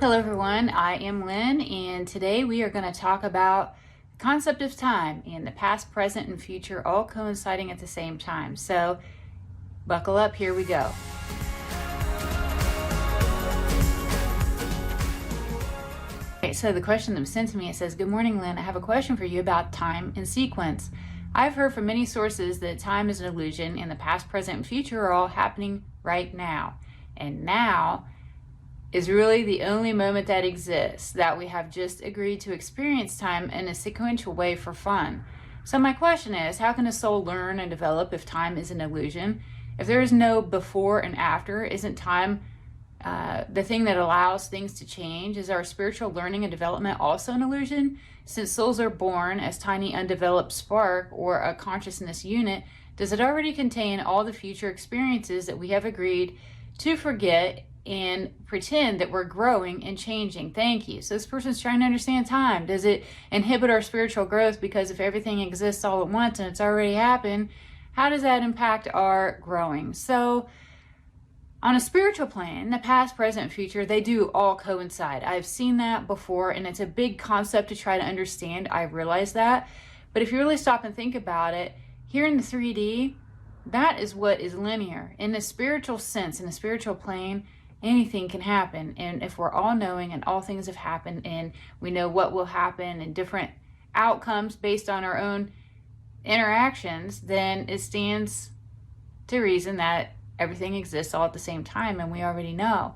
Hello everyone, I am Lynn, and today we are going to talk about the concept of time and the past, present, and future all coinciding at the same time. So buckle up, here we go. Okay, so the question that was sent to me, it says, "Good morning, Lynn. I have a question for you about time and sequence. I've heard from many sources that time is an illusion and the past, present, and future are all happening right now. And now is really the only moment that exists, that we have just agreed to experience time in a sequential way for fun. So my question is, how can a soul learn and develop if time is an illusion? If there is no before and after, isn't time the thing that allows things to change? Is our spiritual learning and development also an illusion? Since souls are born as tiny undeveloped spark or a consciousness unit, does it already contain all the future experiences that we have agreed to forget and pretend that we're growing and changing? Thank you." So this person's trying to understand time. Does it inhibit our spiritual growth? Because if everything exists all at once and it's already happened, how does that impact our growing? So on a spiritual plane, the past, present, and future, they do all coincide. I've seen that before, and it's a big concept to try to understand. I realize that. But if you really stop and think about it, here in the 3D, that is what is linear. In the spiritual sense, in the spiritual plane, anything can happen. And if we're all knowing and all things have happened and we know what will happen and different outcomes based on our own interactions, then it stands to reason that everything exists all at the same time, and we already know.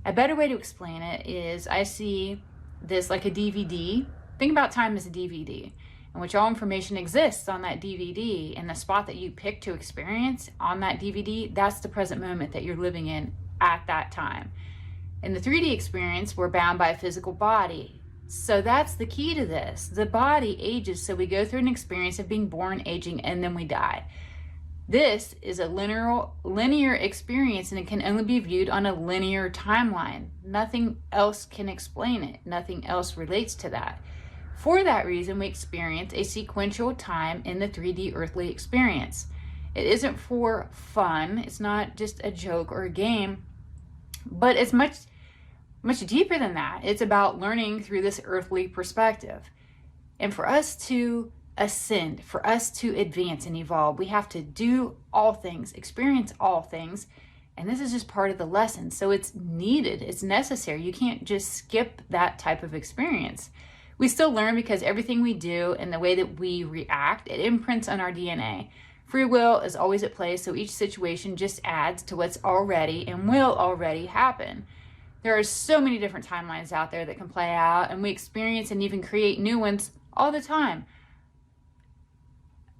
A better way to explain it is, I see this like a DVD. Think about time as a DVD, in which all information exists on that DVD, and the spot that you pick to experience on that DVD, that's the present moment that you're living in at that time. In the 3D experience, we're bound by a physical body. So that's the key to this. The body ages, so we go through an experience of being born, aging, and then we die. This is a linear experience, and it can only be viewed on a linear timeline. Nothing else can explain it. Nothing else relates to that. For that reason, we experience a sequential time in the 3D earthly experience. It isn't for fun. It's not just a joke or a game, but it's much deeper than that. It's about learning through this earthly perspective. And for us to ascend, for us to advance and evolve, we have to do all things, experience all things. And this is just part of the lesson. So it's needed, it's necessary. You can't just skip that type of experience. We still learn because everything we do and the way that we react, it imprints on our DNA. Free will is always at play, so each situation just adds to what's already and will already happen. There are so many different timelines out there that can play out, and we experience and even create new ones all the time.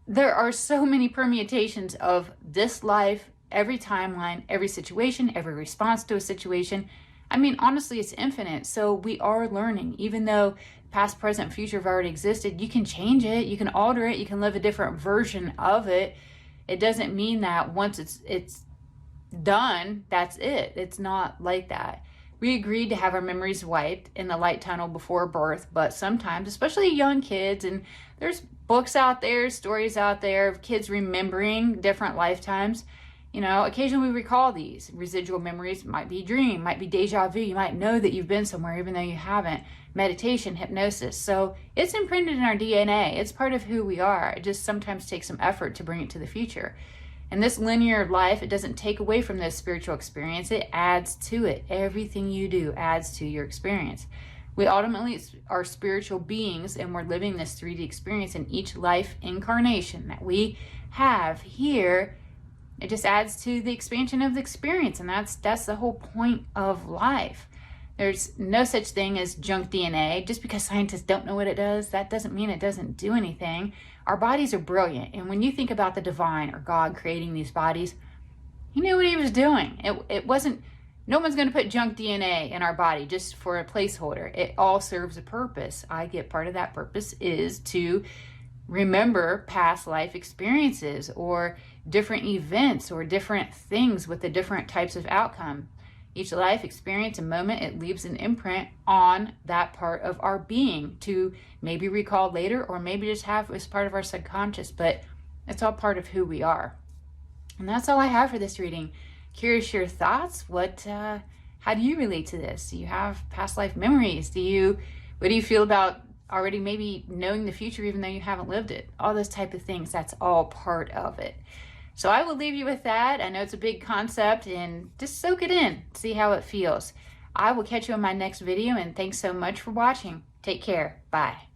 There are so many permutations of this life, every timeline, every situation, every response to a situation. I mean, honestly, it's infinite. So we are learning. Even though past, present, future have already existed, you can change it, you can alter it, you can live a different version of it. It doesn't mean that once it's done, that's it. It's not like that. We agreed to have our memories wiped in the light tunnel before birth, but sometimes, especially young kids, and there's books out there, stories out there of kids remembering different lifetimes. You know, occasionally we recall these residual memories. Might be a dream, might be deja vu. You might know that you've been somewhere even though you haven't. Meditation, hypnosis. So it's imprinted in our DNA. It's part of who we are. It just sometimes takes some effort to bring it to the future. And this linear life, it doesn't take away from this spiritual experience. It adds to it. Everything you do adds to your experience. We ultimately are spiritual beings, and we're living this 3D experience in each life incarnation that we have here. It just adds to the expansion of the experience, and that's the whole point of life. There's no such thing as junk DNA. Just because scientists don't know what it does, that doesn't mean it doesn't do anything. Our bodies are brilliant, and when you think about the divine or God creating these bodies, he knew what he was doing. It wasn't, no one's going to put junk DNA in our body just for a placeholder. It all serves a purpose. I get part of that purpose is to remember past life experiences or different events or different things with the different types of outcome. Each life experience and moment, it leaves an imprint on that part of our being to maybe recall later or maybe just have as part of our subconscious, but it's all part of who we are. And that's all I have for this reading. Curious your thoughts. How do you relate to this? Do you have past life memories? What do you feel about already maybe knowing the future even though you haven't lived it? All those type of things, that's all part of it. So I will leave you with that. I know it's a big concept, and just soak it in, see how it feels. I will catch you in my next video, and thanks so much for watching. Take care. Bye.